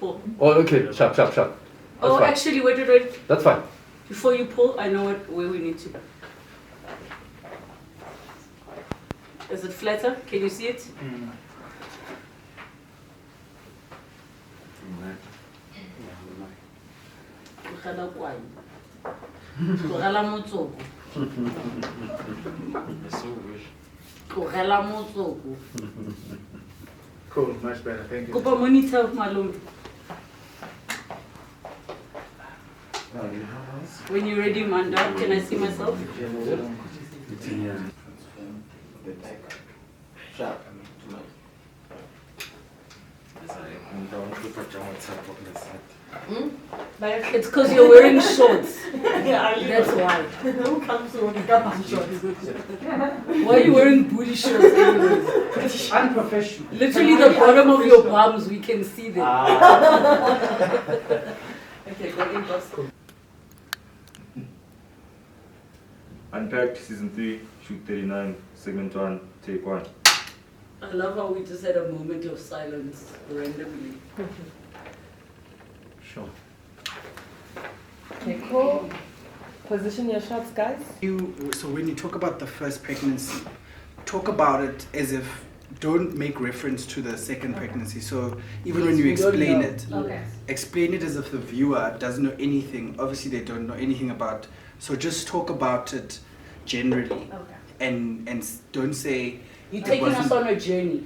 pull. Oh, okay. Sharp. That's fine. Actually, wait. That's fine. Before you pull, I know where we need to. Is it flatter? Can you see it? Cool, much better, thank you. Kupa monitor malum. When you're ready, Manda, can I see myself? Sharp. It's because you're wearing shorts. That's why. Who comes to the shorts? Why are you wearing booty shorts anyways? Unprofessional. Literally the bottom of your bums, we can see them. Okay, go in, boss. Unpacked Season 3, Shoot 39, Segment 1, Take 1. I love how we just had a moment of silence randomly. Sure. Okay, cool. Position your shots, guys. So when you talk about the first pregnancy, talk about it as if, don't make reference to the second pregnancy. So even when you explain it, explain it as if the viewer doesn't know anything. Obviously they don't know anything about, so just talk about it generally. And don't say, You're taking us on a journey.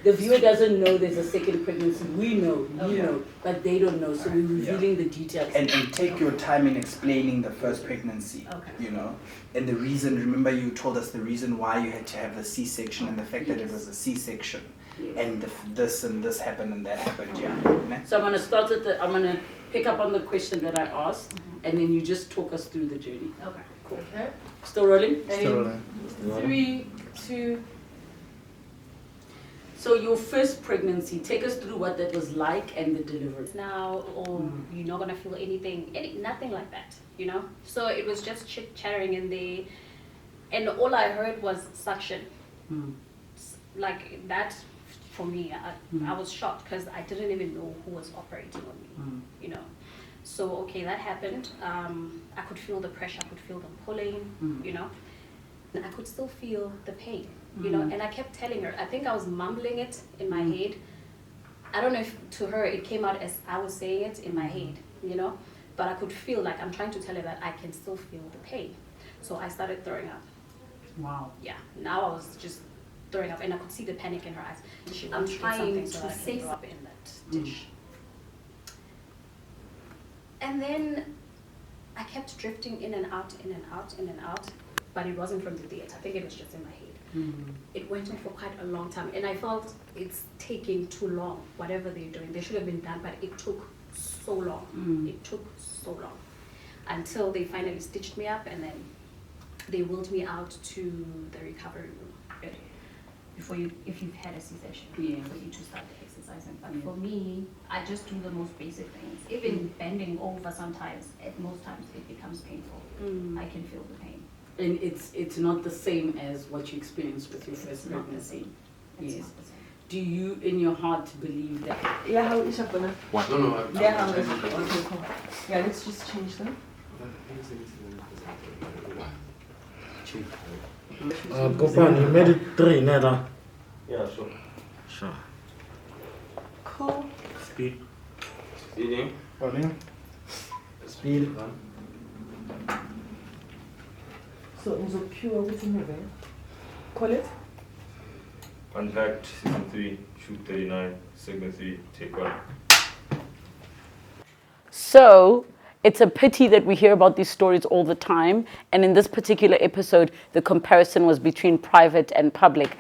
The viewer doesn't know there's a second pregnancy. We know, you know, but they don't know. So we're revealing the details. and take your time in explaining the first pregnancy, you know, and the reason. Remember, you told us the reason why you had to have the C-section and the fact that it was a C-section, and this and this happened and that happened. So I'm gonna start at I'm gonna pick up on the question that I asked, and then you just talk us through the journey. Okay, cool. Okay. Still rolling? Still rolling. 3, 2. So your first pregnancy, take us through what that was like and the delivery. Now, or you're not gonna feel nothing like that, you know. So it was just chit chattering in there, and all I heard was suction, like that. For me, I was shocked because I didn't even know who was operating on me, you know. So okay, that happened. I could feel the pressure. I could feel them pulling, you know. And I could still feel the pain, you know. And I kept telling her. I think I was mumbling it in my head. I don't know if to her it came out as I was saying it in my head, you know. But I could feel like I'm trying to tell her that I can still feel the pain. So I started throwing up. Wow. Yeah. Now I was just throwing up, and I could see the panic in her eyes. I'm trying to say up in that dish. And then I kept drifting in and out, but it wasn't from the theater. I think it was just in my head. It went on for quite a long time, and I felt it's taking too long. Whatever they're doing, they should have been done, but it took so long. It took so long until they finally stitched me up, and then they wheeled me out to the recovery room. If you've had a C-section, for you to start the exercising. But for me, I just do the most basic things. Even bending over sometimes, at most times it becomes painful. I can feel the pain. And it's not the same as what you experienced with your first pregnancy. Yes. Do you, in your heart, believe that? Yeah, how is it gonna? What? No. Yeah, how is it? Okay, cool. Yeah, let's just change them. Gopal, you made it 3, Neda. Yeah, sure. Cool. Speed. Speeding. Rolling. Speed. So, it's a pure within the vein. Call it? Unpacked Season 3, Shoot 39, Segment 3, Take 1. So it's a pity that we hear about these stories all the time. And in this particular episode, the comparison was between private and public.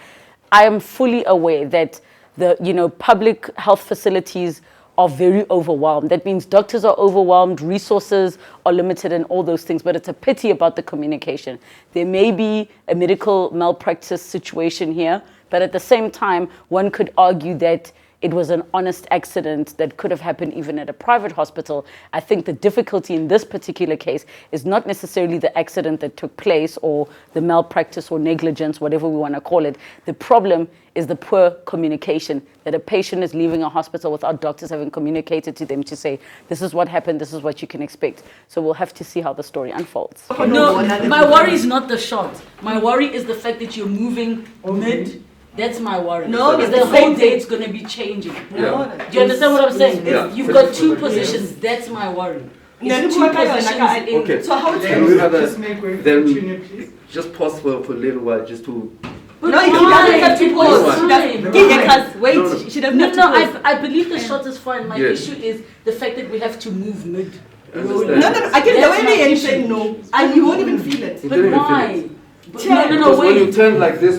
I am fully aware that the public health facilities are very overwhelmed. That means doctors are overwhelmed, resources are limited, and all those things. But it's a pity about the communication. There may be a medical malpractice situation here, but at the same time, one could argue that it was an honest accident that could have happened even at a private hospital. I think the difficulty in this particular case is not necessarily the accident that took place or the malpractice or negligence, whatever we want to call it. The problem is the poor communication, that a patient is leaving a hospital without doctors having communicated to them to say, this is what happened, this is what you can expect. So we'll have to see how the story unfolds. No, my worry is not the shot. My worry is the fact that you're moving mid. That's my worry. No, because it's the the whole same day thing. it's going to be changing. No, Do you understand what I'm saying? Yeah. You've got two positions. That's my worry. It's two positions in. Okay. So how Can we have Just make way for then Junior, please. just pause for a little while just to But No, he why? doesn't have to It pause. was She fine. doesn't. Because wait, No, no. she doesn't No, have to no, pause. I believe the shot is fine. My Yes. issue is the fact that we have to move mid. I understand. No, I can That's go in my there and issue. say no, and you won't even feel it. You But didn't even feel why? it. But no, Because when you wait. turn like this,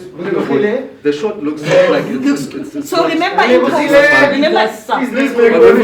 the shot looks like it's So not- remember, Relebogile. remember, That's Please, something. let's make way.